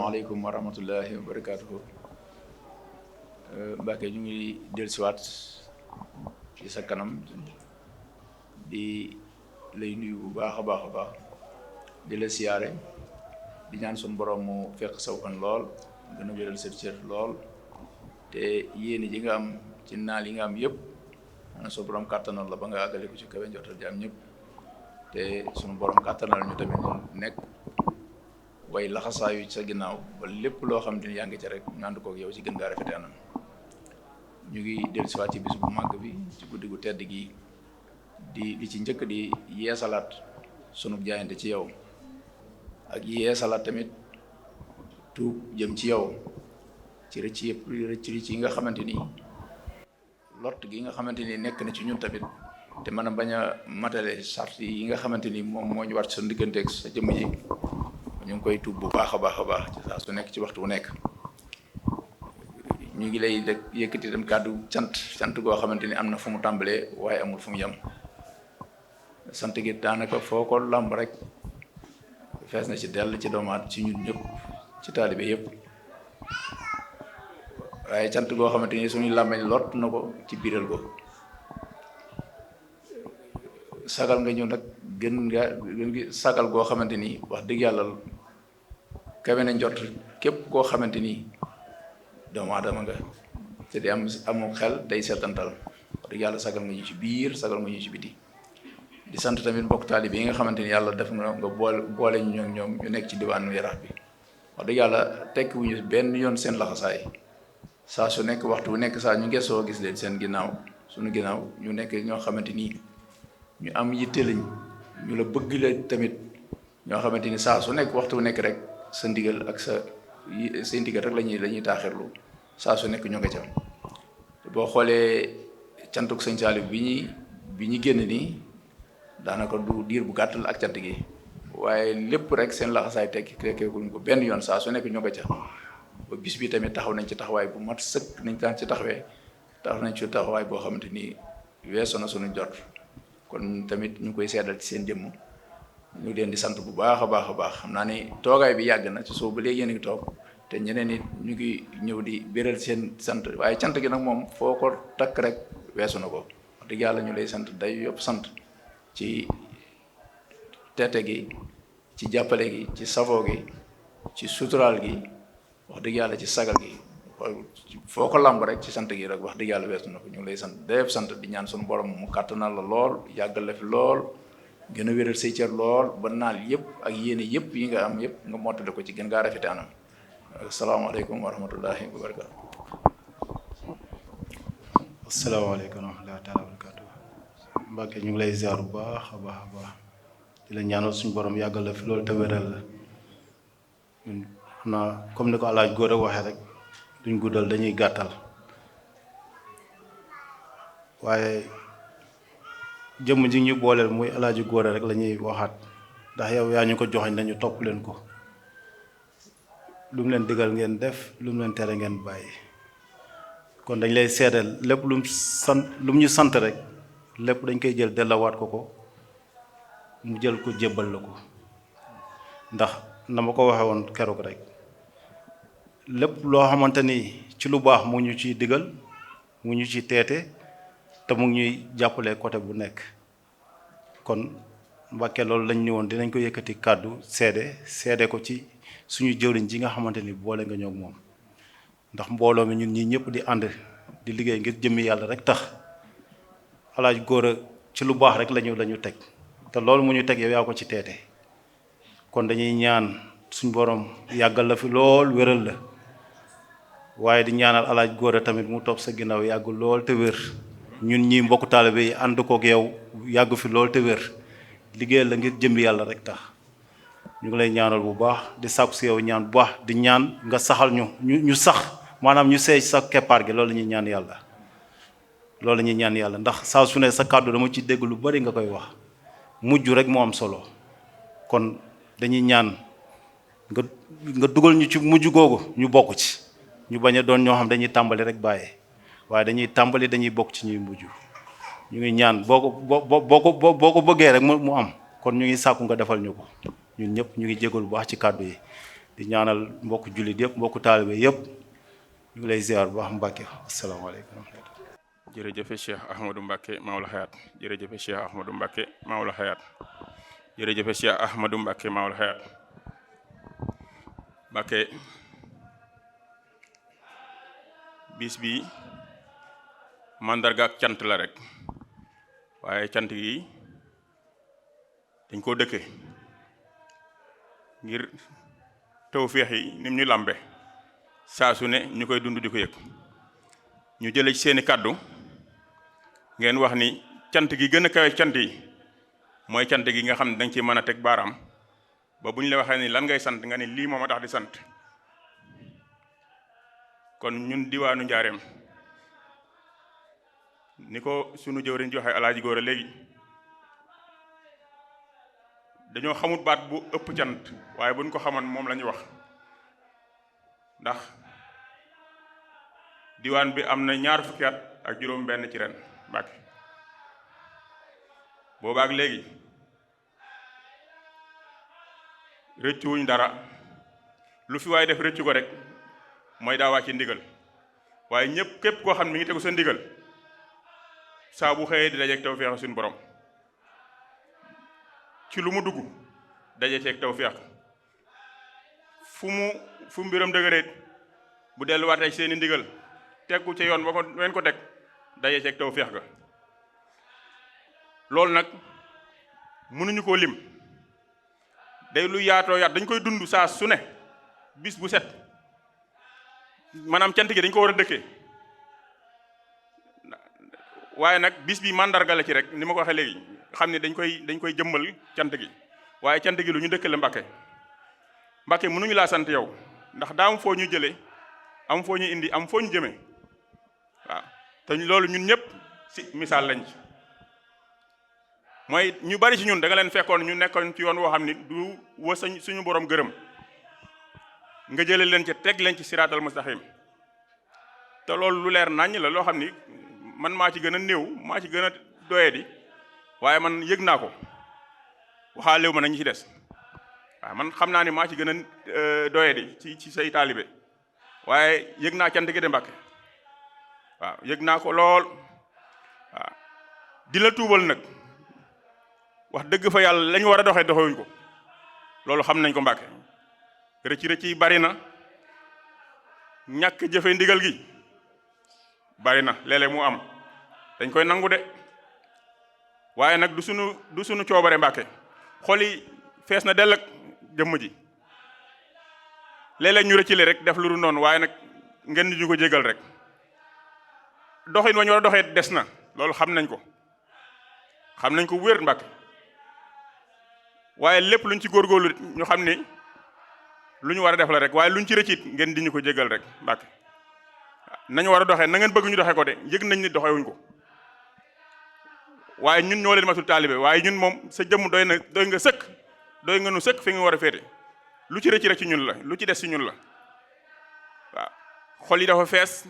asalaamaaleykum wa rahmatullahi wa barakaatuhu. Mbacke ñu ngi dellusiwaat ci sa kanam di lay nuyu bu baax a baax a baax di la siyaare di ñaan suñu borom mu fekk saw fan lool gën a wéral sa cër lool te yéene ji nga am ci naal yi nga am yëpp ana su borom kàttanal la ba nga àggale ko ci kawe njortal jaam ñëpp te suñu borom kàttanal ñu tamit ñu nekk way laxasaayu sa ginnaaw ba lépp loo xam ne yaa ngi ca rek ñu ànd kook yow ci gën ngaa rafete anam ñu ngi dellusiwaat ci bis bu màgg bi ci guddi gu tedd gi di ci njëkk di yeesalaat sunu jaayante ci yow ak yeesalaat tamit tuub jëm ci yow ci rëcc yi nga xamante ni lott gi nga xamante ni nekk na ci ñun tamit te mën a bañ a matale sart yi nga xamante ni moom moo ñu war ci sa digganteeg sa jëmm ji ñu ngi koy tuub bu baax a baax a baax ci saa su nekk ci waxtu wu nekk ñu ngi lay rek yëkkati dem kàddu cant goo xamante ni am na fu mu tàmbalee waaye amul fu mu yem sant gi daanaka foo ko làmb rek fees na ci dell ci doomaat ci ñun ñëpp ci taalibe yëpp waaye cant goo xamante ni suñu làmmeñ lot na ko ci biiral ko sagal nga ñëw nag gën gi sagal goo xamante ni wax dëgg yàlla kawe na njort képp koo xamante ni doomu aadama nga te di amu xel day seetantal wax dëgg yàlla sagal nga ñu ci biir sagal nga ñu ci biti di sant tamit mbokk taalibe yi nga xamante ni yàlla def nga boole ñu ñoom ñu nekk ci diwaanu Yaraax bi wax dëgg yàlla tekki wuñu benn yoon seen laxasaay saa su nekk waxtu bu nekk saa ñu ngesoo gis leen seen ginnaaw suñu ginnaaw ñu nekk ñoo xamante ni ñu am yitte lañ ñu la bëgg la tamit ñoo xamante ni saa su nekk waxtu bu nekk rek sa ndigal ak sa ndigal rek lañuy taaxirlu saa su nekk ñu nga ca boo xoolee cantuk sëñ Saliou bi ñu génn nii daanaka du diir bu gàttal ak cant gi waaye lépp rek seen laxasaay tekkeekuñ ko benn yoon saa su nekk ñu nga ca ba bis bi tamit taxaw nañ ci taxawaay bu mat sëkk nañ daan ci taxaw nañ ci taxawaay boo xamante ni weesoo na suñu jot kon tamit ñu koy seedal ci seen jëmm ñu leen di sant bu baax a baax a baax xam naa ni toogaay bi yàgg na ci soo ba léegi yéen a ngi toog te ñeneen nit ñu ngi ñëw di béral seen sant waaye cant gi nag moom foo ko takk rek weesu na ko wax dëgg yàlla ñu lay sant day yëpp sant ci tete gi ci jàppale gi ci safoo gi ci suturaal gi wax dëgg yàlla ci sagal gi foo ko làmb rek ci sant gi rek wax dëgg yàlla weesu na ko ñu ngi lay sant def sant di ñaan suñu borom mu kàttanal la lool yàggal la fi lool gën a wéral say cër lool ba naal yëpp ak yéene yëpp yi nga am yëpp nga mottale ko ci gën ngaa rafete anam asalaamaaleykum wa rahmatullahi wa barakatu asalaamaaleykum wa rahmatullahi taala wa barakatu Mbacke ñu ngi lay ziar bu baax a baax a baax di la ñaanal suñu borom yàggal la fi loolu te wéral la ñun xam naa comme ni ko alaaj góor a waxee rek duñ guddal dañuy gàttal waaye jëmm ji ñu booleel muy alaaji góor rek la ñuy waxaat ndax yow yaa ñu ko joxañ nañu topp leen ko lu mu leen digal ngeen def lu mu leen tere ngeen bàyyi kon dañ lay seedeel lépp lu mu ñu sant rek lépp dañ koy jël dellawaat ko mu jël ko jébbal la ko ndax na ma ko waxee woon keroog rek lépp loo xamante ni ci lu baax mu ñu ciy digal mu ñu ci teete te mu ngi ñuy jàppale côté bu nekk kon Mbàkke loolu lañ ñëwoon dinañ ko yëkkati kàddu seede ko ci suñu jëwriñ ji nga xamante ni boole nga ñoog moom ndax mbooloo mi ñun ñii ñëpp di ànd di liggéey ngir jëmmi yàlla rek tax alaaj góor a ci lu baax rek lañu teg te loolu mu ñu teg yow yaa ko ci teete kon dañuy ñaan suñ borom yàggal la fi lool wéral la waaye di ñaanal alaaj góor a tamit mu topp sa ginnaaw yàgg lool te wér ñun ñii mbokku taalibe yi ànd kook yow yàgg fi lool te wér liggéeyal la ngir jëmbi yàlla rek tax ñu ngi lay ñaanal bu baax di sàkku si yow ñaan bu baax di ñaan nga saxal ñu sax maanaam ñu seey sa keppaar gi loolu la ñuy ñaan yàlla loolu la ñuy ñaan yàlla ndax saa su ne sa kàddu dama ci dégg lu bari nga koy wax mujj rek moo am solo kon dañuy ñaan nga dugal ñu ci mujj googu ñu bokk ci ñu bañ a doon ñoo xam dañuy tàmbali rek bàyyi waaye dañuy tàmbali dañuy bokk ci ñuy mujj ñu ngi ñaan boo ko bëggee rek mu am kon ñu ngi sàkku nga defal ñu ko ñun ñëpp ñu ngi jégalu bu baax ci kàddu yi di ñaanal mbokku jullit yëpp mbokku taalibe yëpp ñu ngi lay ziar bu baax Mbàkke asalaamaaleykum. jërëjëfe Cheikh Ahmadou Mbacke Maola Hayaat jërëjëfe Cheikh Ahmadou Mbacke Maola Hayaat jërëjëfe Cheikh Ahmadou Mbacke Maola Hayaat Mbacke bis bi mandarga ak cant la rek waaye cant gi dañ koo dëkke ngir tawféex yi nim ñu lambe saa su ne ñu koy dund di ko yëg ñu jële ci seeni kàddu ngeen wax ni cant gi gën a kawe cant yi mooy cant gi nga xam ne danga ci mën a teg baaraam ba bu ñu la waxee ni lan ngay sant nga ni lii moom a tax di sant kon ñun diwaanu Njaareem ni ko sunu jëwriñ joxe Alaaji Góora léegi dañoo xamut baat bu ëpp cant waaye buñ ko xamoon moom la ñuy wax ndax diwaan bi am na 20 fukki at ak juróom benn ci ren Mbàkke boobaak léegi rëccu wuñ dara lu fi waaye def rëccu ko rek mooy daa wàcc ndigal waaye ñëpp képp koo xam ne mi ngi tegu sa ndigal saa bu xëyee di dajeeg tawfeex suñu borom ci lu mu dugg daje ceeg tawfeex fu mbiram dëgëreet bu delluwaatee ci seeni ndigal teggu ca yoon ba ko wen ko teg daje ceeg tawfeex ga loolu nag mënuñu koo lim day lu yaatoo yaat dañ koy dund saa su ne bis bu set maanaam cant gi dañ ko war a dëkkee waaye nag bis bi mandarga la ci rek ni ma ko waxee léegi xam ne dañ koy jëmmal cant gi waaye cant gi lu ñu dëkkale Mbàkke mënuñu laa sant yow ndax daa am foo ñu jëlee am foo ñu indi am foo ñu jëmee waaw te loolu ñun ñëpp si misaal lañ ci mooy ñu bari ci ñun da nga leen fekkoon ñu nekkoon ci yoon woo xam ni du wa suñu borom gërëm nga jëlee leen ci teg leen ci siraatal mustaqim te loolu lu leer naññ la loo xam ni man maa ci gën a néew maa ci gën a doyadi waaye man yëg naa ko waxaalewu ma nañu ci des waaw man xam naa ni maa ci gën a doyadi ci say taalibe waaye yëg naa cant gi de Mbàkke waaw yëg naa ko lool waaw di la tuubal nag wax dëgg fa yàlla lañu war a doxee doxewuñ ko loolu xam nañ ko Mbàkke rëcc yi bari na ñàkk jëfe ndigal gi bari na léeg-léeg mu am dañ koy nangu de waaye nag du sunu coobare Mbàkke xol yi fees na dell ak jëmm ji léeg-léeg ñu rëccile rek def lu dul noonu waaye nag ngeen ñu ko jégal rek doxin wa ñu war a doxee des na loolu xam nañ ko wér Mbàkke waaye lépp luñ ci góorgóorlu ñu xam ni lu ñu war a def la rek waaye luñ ci rëccit ngeen di ñu ko jégal rek Mbàkke nañu war a doxee na ngeen bëgg ñu doxee ko de yëg nañ ni doxewuñ ko waaye ñun ñoo leen matul taalibe waaye ñun moom sa jëmm doy nga sëkk doy nga nu sëkk fi nga war a féete lu ci rëcc rek ci ñun la lu ci des ci ñun la waaw xol yi dafa fees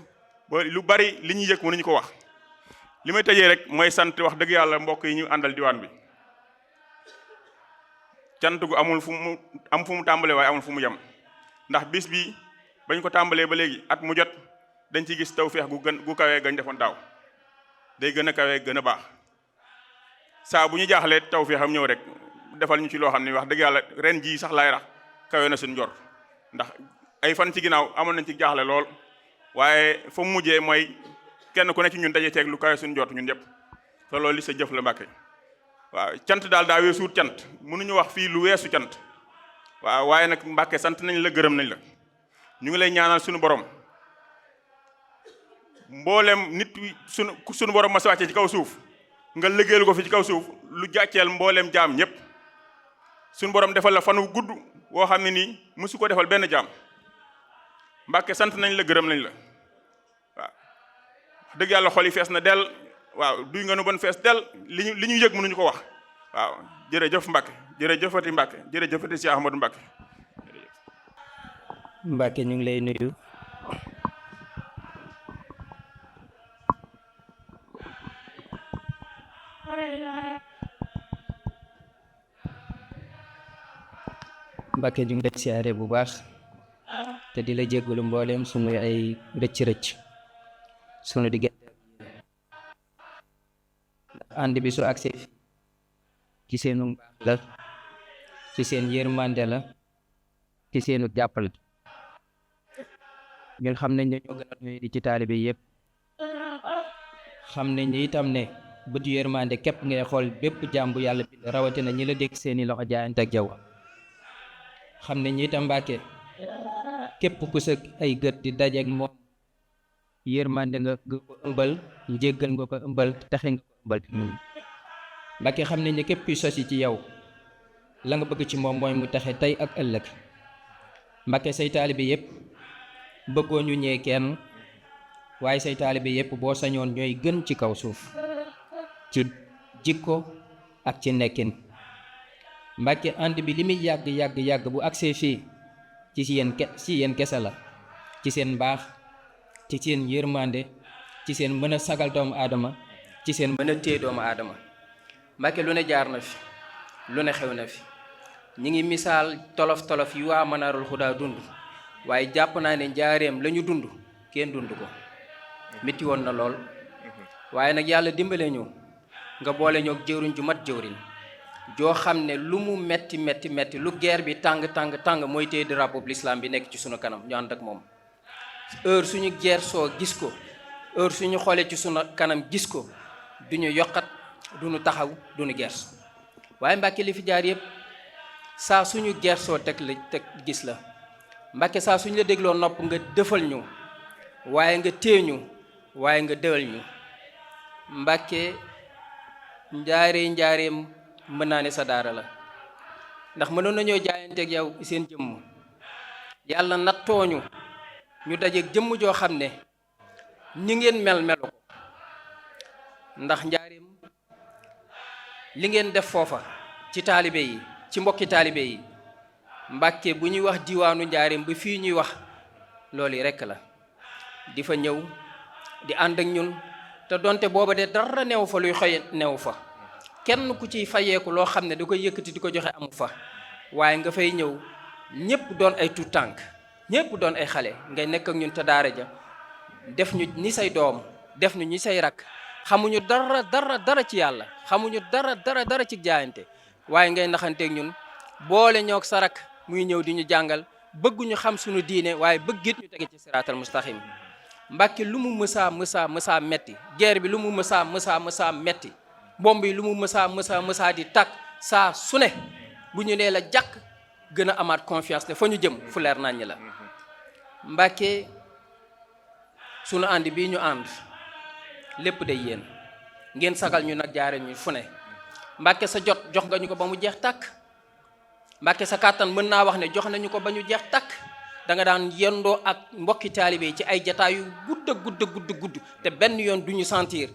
ba lu bari li ñuy yëg mënuñu ko wax li may tëjee rek mooy sant wax dëgg yàlla mbokk yi ñu àndal diwaan bi cant gu amul fu mu tàmbalee waaye amul fu mu yem ndax bis bi bañ ko tàmbalee ba léegi at mu jot dañ ci gis tawfeex gu kawee gañ defoon daaw day gën a kawee gën a baax saa bu ñu jaaxlee tawfeexam ñëw rek defal ñu ci loo xam ne wax dëgg yàlla ren jii sax laay rax kawe na suñu njort ndax ay fan ci ginnaaw amoon nañ ci jaaxle lool waaye fa mu mujjee mooy kenn ku ne ci ñun daje teeg lu kawe suñu njort ñun ñëpp te loolu li sa jëf la Mbàkke waaw cant daal daa weesuut cant mënuñu wax fii lu weesu cant waaw waaye nag Mbàkke sant nañ la gërëm nañ la ñu ngi lay ñaanal suñu borom mboolem nit suñu borom ma sa wàcce ci kaw suuf nga liggéeyal ko fi ci kaw suuf lu jàcceel mboolem jaam ñëpp suñu borom defal la fan wu gudd woo xam ne nii mësu ko defal benn jaam Mbàkke sant nañ la gërëm nañ la waaw dëgg yàlla xol yi fees na del waaw duy nga nu bon fees del li ñu yëg mënuñu ko wax waaw jërëjëf Mbàkke jërëjëfati Mbàkke jërëjëfati Cheikh Ahmadou Mbàkke Mbàkke ñu ngi lay nuyu Mbàkke ñu ngi lay siyaare bu baax te di la jéggalu mbooleem sunu ay rëcc-rëcc sunu diggante ànd bi su agsee ci seenu mbaax la ci seen yërmande la ci seenu jàppale ñun xam nañ ne ñoo gën a doy di ci taalibe yépp xam nañ ne itam ne bëtu yërmande képp ngay xool bépp jàmbu yàlla bind rawatina ñi la dégg seeni loxo jaayante ak yow xam nañ ne itam Mbàkke képp ku sa ay gët di dajeek moom yërmande nga ko ëmbal njéggal nga ko ëmbal taxe nga ko ëmbal Mbàkke xam nañ ne képp kuy sosi ci yow la nga bëgg ci moom mooy mu taxe tey ak ëllëg Mbàkke say taalibe yépp bëggoo ñu ñee kenn waaye say taalibe yépp boo sañoon ñooy gën ci kaw suuf ci jikko ak ci nekkin Mbàkke ànd bi li muy yàgg bu agsee fii ci yéen kese la ci seen mbaax ci seen yërmande ci seen mën a sagal doomu aadama ci seen mën a téye doomu aadama Mbàkke lu ne jaar na fi lu ne xew na fi ñi ngi misaal tolof-tolof yi waa Manarul Huda dund waaye jàpp naa ne njaareem la ñu dund kenn dund ko metti woon na lool waaye nag yàlla dimbale ñu nga boole ñoo jëwriñ ju mat jëwriñ joo xam ne lu mu metti lu guerre bi tàng mooy téye drapeau bu l'islam bi nekk ci sunu kanam ñu ànd ak moom heure suñu guerre soo gis ko heure suñu xoolee ci sunu kanam gis ko duñu yokkat duñu taxaw duñu gersu waaye Mbàkke li fi jaar yépp saa suñu gersoo teg gis la Mbàkke saa suñu la dégloo nopp nga dëfal ñu waaye nga téye ñu waaye nga dëwal ñu Mbàkke njaareem mën naa ne sa daara la ndax mënoon nañoo jaayanteeg yow seen jëmm yàlla nattooñu ñu dajeeg jëmm joo xam ne ñi ngeen melu ko ndax njaareem li ngeen def foofa ci taalibe yi ci mbokki taalibe yi Mbàkke bu ñuy wax diwaanu njaareem ba fii ñuy wax loolu yi rekk la di fa ñëw di ànd ak ñun te donte booba de dara neew fa luy xoy neew fa kenn ku ciy fayeeku loo xam ne da koy yëkkati di ko joxe amu fa waaye nga fay ñëw ñépp doon ay tuut tànk ñépp doon ay xale ngay nekk ak ñun te daara ja def ñu ni say doom def ñu ñi say rakk xamuñu dara ci yàlla xamuñu dara ci jaayante waaye ngay naxanteeg ñun boole ñoog sa rakk muy ñëw di ñu jàngal bëgguñu xam suñu diine waaye bëggit ñu tege ci siraatal mustaqim Mbàkke lu mu mësaa metti guerre bi lu mu mësaa metti bomb yi lu mu mësaa di tàkk saa su ne bu ñu nee la jàkk gën a amaat confiance te fa ñu jëm fu leer naññ la Mbàkke sunu ànd bii ñu ànd lépp day yéen ngeen sagal ñu nag jaare ñu fu ne Mbàkke sa jox nga ñu ko ba mu jeex tàkk Mbàkke sa kàttan mën naa wax ne jox nañu ko ba ñu jeex tàkk da nga daan yendoo ak mbokki taalibe yi ci ay jataay yu gudd te benn yoon du ñu sentir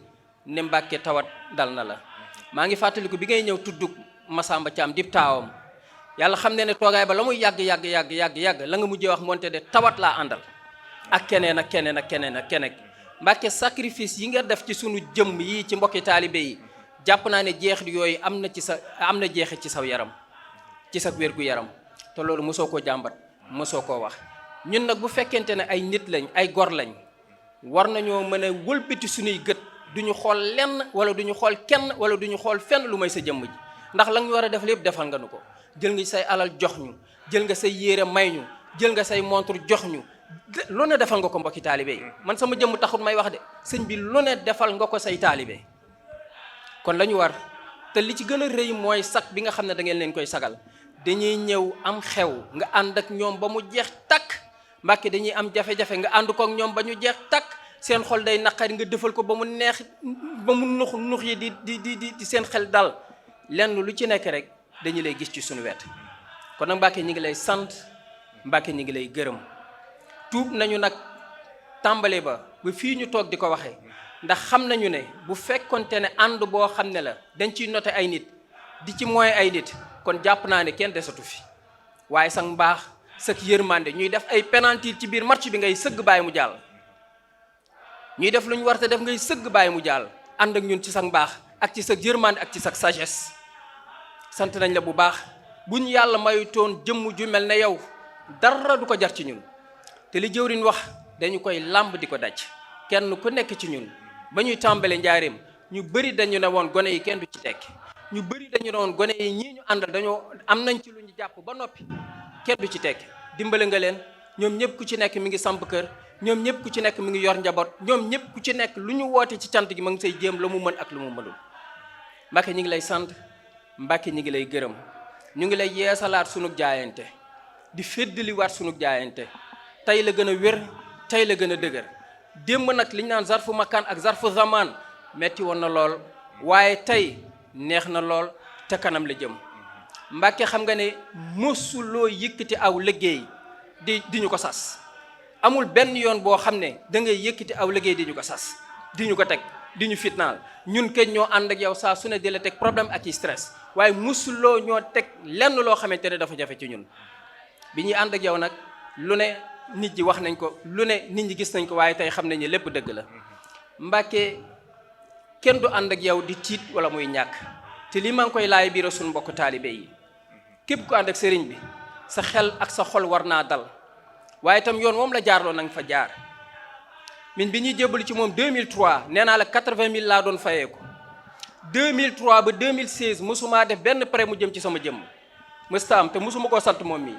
ne Mbàkke tawat dal na la maa ngi fàttaliku bi ngay ñëw tuddug Masamba Thiam dib taawam yàlla xam ne toogaay ba la muy yàgg la nga mujjee wax moonte de tawat laa àndal ak keneen Mbàkke sacrifice yi nga def ci sunu jëmm yi ci mbokki taalibe yi jàpp naa ne jeexit yooyu am na jeexit ci saw yaram ci sa wér gu yaram te loolu mosoo koo jàmbat mosoo koo wax ñun nag bu fekkente ne ay nit lañ ay gor lañ war nañoo mën a wëlbati suñuy gët duñu xool lenn wala duñu xool kenn wala duñu xool fenn lu may sa jëmm ji ndax la ñu war a def lépp defal nga nu ko jël nga say alal jox ñu jël nga say yére may ñu jël nga say montre jox ñu lu ne defal nga ko mbokki taalibe yi man sama jëmm taxut may wax de sëñ bi lu ne defal nga ko say taalibe kon la ñu war te li ci gën a rëy mooy sag bi nga xam ne da ngeen leen koy sagal dañuy ñëw am xew nga ànd ak ñoom ba mu jeex takk Mbàkke dañuy am jafe-jafe nga ànd ko ak ñoom ba ñu jeex takk seen xol day naqari nga defal ko ba mu neex ba mu nux yi di seen xel dal lenn lu ci nekk rek dañu lay gis ci suñu wet kon nag Mbàkke ñi ngi lay sant Mbàkke ñi ngi lay gërëm tuub nañu nag tàmbali ba fii ñu toog di ko waxee ndax xam nañu ne bu fekkonte ne ànd boo xam ne la dañ ciy noté ay nit di ci mooy ay nit kon jàpp naa ne kenn desatu fi waaye sax mbaax sax yërmande ñuy def ay penalty ci biir match bi ngay sëgg bàyyi mu jàll ñuy def lu ñu war te def ngay sëgg bàyyi mu jàll ànd ak ñun ci sax mbaax ak ci sax yërmande ak ci sax sagesse sant nañ la bu baax bu ñu yàlla mayutoon jëmm ju mel ne yow dara du ko jar ci ñun te li jëwriñ wax dañu koy làmb di ko daj. kenn ku nekk ci ñun ba ñuy tàmbale njaareem ñu bëri dañu ne woon gone yi kenn du ci tekki, ñu bëri dañu ne woon gone yi ñii ñu àndal dañoo am nañ ci lu ñu jàpp ba noppi kenn du ci tekki. dimbale nga leen, ñoom ñëpp ku ci nekk mi ngi samp kër, ñoom ñëpp ku ci nekk mi ngi yor njaboot, ñoom ñëpp ku ci nekk lu ñu woote ci cant gi ma ngi say jéem la mu mën ak lu mu mënul. Mbàkke ñi ngi lay sant, Mbàkke ñi ngi lay gërëm, ñu ngi lay yeesalaat sunu jaayante, di féddaliwaat sunu jaayante. tey la gën a wér, tey la gën a dëgër. démb nag li ñu naan zarfu makaan ak zarfu zaman metti woon na lool, waaye tey neex na lool te kanam la jëm. Mbàkke xam nga ne mosuloo yëkkati aw liggéey di ñu ko sas. amul benn yoon boo xam ne da ngay yëkkati aw liggéey di ñu ko sas, di ñu ko teg, di ñu fitnaal. ñun kenn ñoo ànd ak yow saa su ne di la teg problème ak i stress, waaye mosuloo ñoo teg lenn loo xamante ne dafa jafe ci ñun. bi ñuy ànd ak yow nag lu ne nit ñi wax nañ ko, lu ne nit ñi gis nañ ko, waaye tey xam nañ ne lépp dëgg la. Mbàkke kenn du ànd ak yow di tiit wala muy ñàkk, te lii maa ngi koy laay biira suñu mbokk taalibe yi. képp ku ànd ak sëriñ bi sa xel ak sa xol war naa dal, waaye itam yoon moom la jaarloo nanga fa jaar. min bi ñuy jébbalu ci moom 2003 nee naa la 80 000 laa doon fayeeku. 2003 ba 2016 mosumaa def benn prêt mu jëm ci sama jëmm, mësta am, te mosuma koo sant moom mii,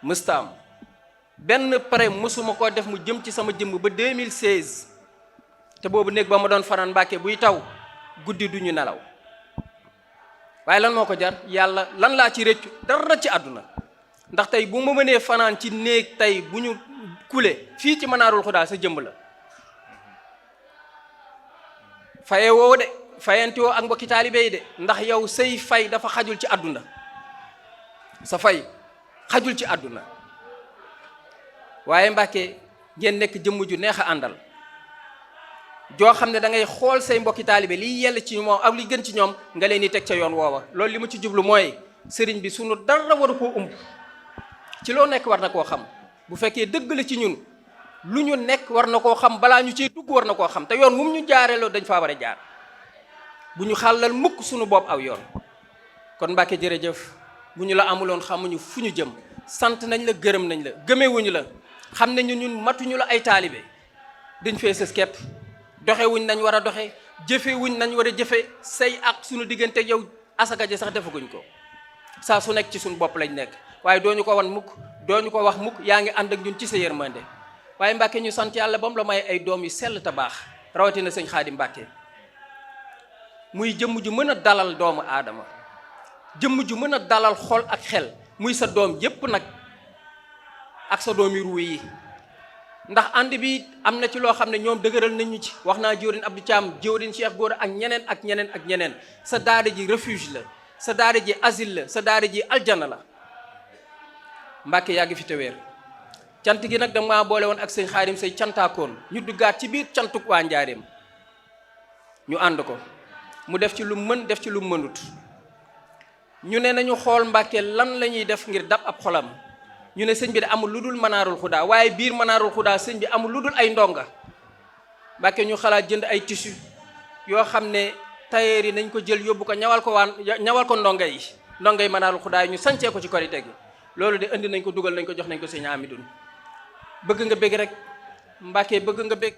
mësta am benn prêt mosuma koo def mu jëm ci sama jëmm ba 2016. te boobu néeg ba ma doon fanaan Mbàkke buy taw guddi duñu nelaw. waaye lan moo ko jar? yàlla lan laa ci réccu? dara ci àdduna. ndax tey bu ma mënee fanaan ci néeg tey bu ñu kule fii ci Manaarul Xudaa sa jëmb la. faye woo de, fayante woo ak mbokki taalibe yi de, ndax yow say fay dafa xajul ci àdduna. sa fay xajul ci àdduna. waaye Mbàkke ngeen nekk jëmm ju neex a àndal, joo xam ne da ngay xool say mbokki taalibe liy yell ci moom ak li gën ci ñoom nga leen di teg ca yoon woowa. loolu li ma ci jublu mooy sëriñ bi sunu dara waru koo umb, ci loo nekk war na koo xam. bu fekkee dëgg la ci ñun lu ñu nekk war na koo xam, balaa ñu ciy dugg war na koo xam, te yoon mum ñu jaareeloo dañ faa war a jaar. bu ñu xàllal mukk sunu bopp aw yoon. kon Mbàkke jërëjëf, bu ñu la amuloon xamuñu fu ñu jëm. sant nañ la, gërëm nañ la, gëmewuñu la, xam nañu ñun matuñu la ay taalibe, dañ fee sës képp. doxewuñ nañ war a doxe, jëfewuñ nañ war a jëfe. say ak sunu diggante yow asaka ji sax defaguñ ko. saa su nekk ci suñu bopp lañ nekk, waaye doo ñu ko wan mukk, doo ñu ko wax mukk, yaa ngi ànd ak ñun ci sa yërmande. waaye Mbàkke ñu sant yàlla ba mu la may ay doom yu sell te baax, rawatina sëñ Xaadim Mbàkke. muy jëmm ju mën a dalal doomu aadama, jëmm ju mën a dalal xol ak xel, muy sa doom yépp nag ak sa doom yu ruu yi. ndax ànd bi am na ci loo xam ne ñoom dëgëral nañu ci. wax naa jëwriñ Abdou Thiam, jëwriñ Cheikh Góora ak ñeneen ak ñeneen ak ñeneen. sa daara ji refuge la, sa daara ji asile la, sa daara ji aljana la. Mbàkke yàgg fi te wéer. cant gi nag dama boole woon ak sëñ Xaadim say cantaakoon, ñu duggaat ci biir cantuk waa Njaareem, ñu ànd ko. mu def ci lu mën, def ci lu mënut. ñu ne nañu xool Mbàkke lan la ñuy def ngir dab ab xolam. ñu ne sëñ bi de amul lu dul Manaarul Xudaa, waaye biir Manaarul Xudaa sëñ bi amul lu dul ay ndonga. Mbàkke ñu xalaat jënd ay tissu yoo xam ne tailleur yi nañ ko jël yóbbu ko ñawal ko ndonga yi Manaarul Xudaa yi ñu sancee ko ci korite gi. loolu de indi nañ ko, dugal nañ ko, jox nañ ko sëñ Amidun. bëgg nga bëgg rek Mbàkke, bëgg nga bëgg.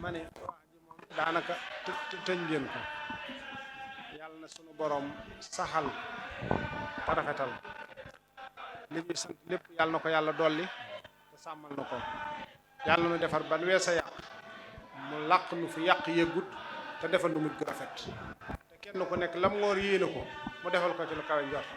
ma ne wax ji moom daanaka tëj ngeen ko. yàlla na sunu borom saxal te rafetal li ñuy sant lépp, yàlla na ko yàlla dolli te sàmmal na ko. yàlla nu defar ban weesa yàq, mu làq nu fi yàq yëggut, te defal nu mujj gu rafet, te kenn ku nekk lam ngoor yéene ko mu defal ko ci lu kawe njort.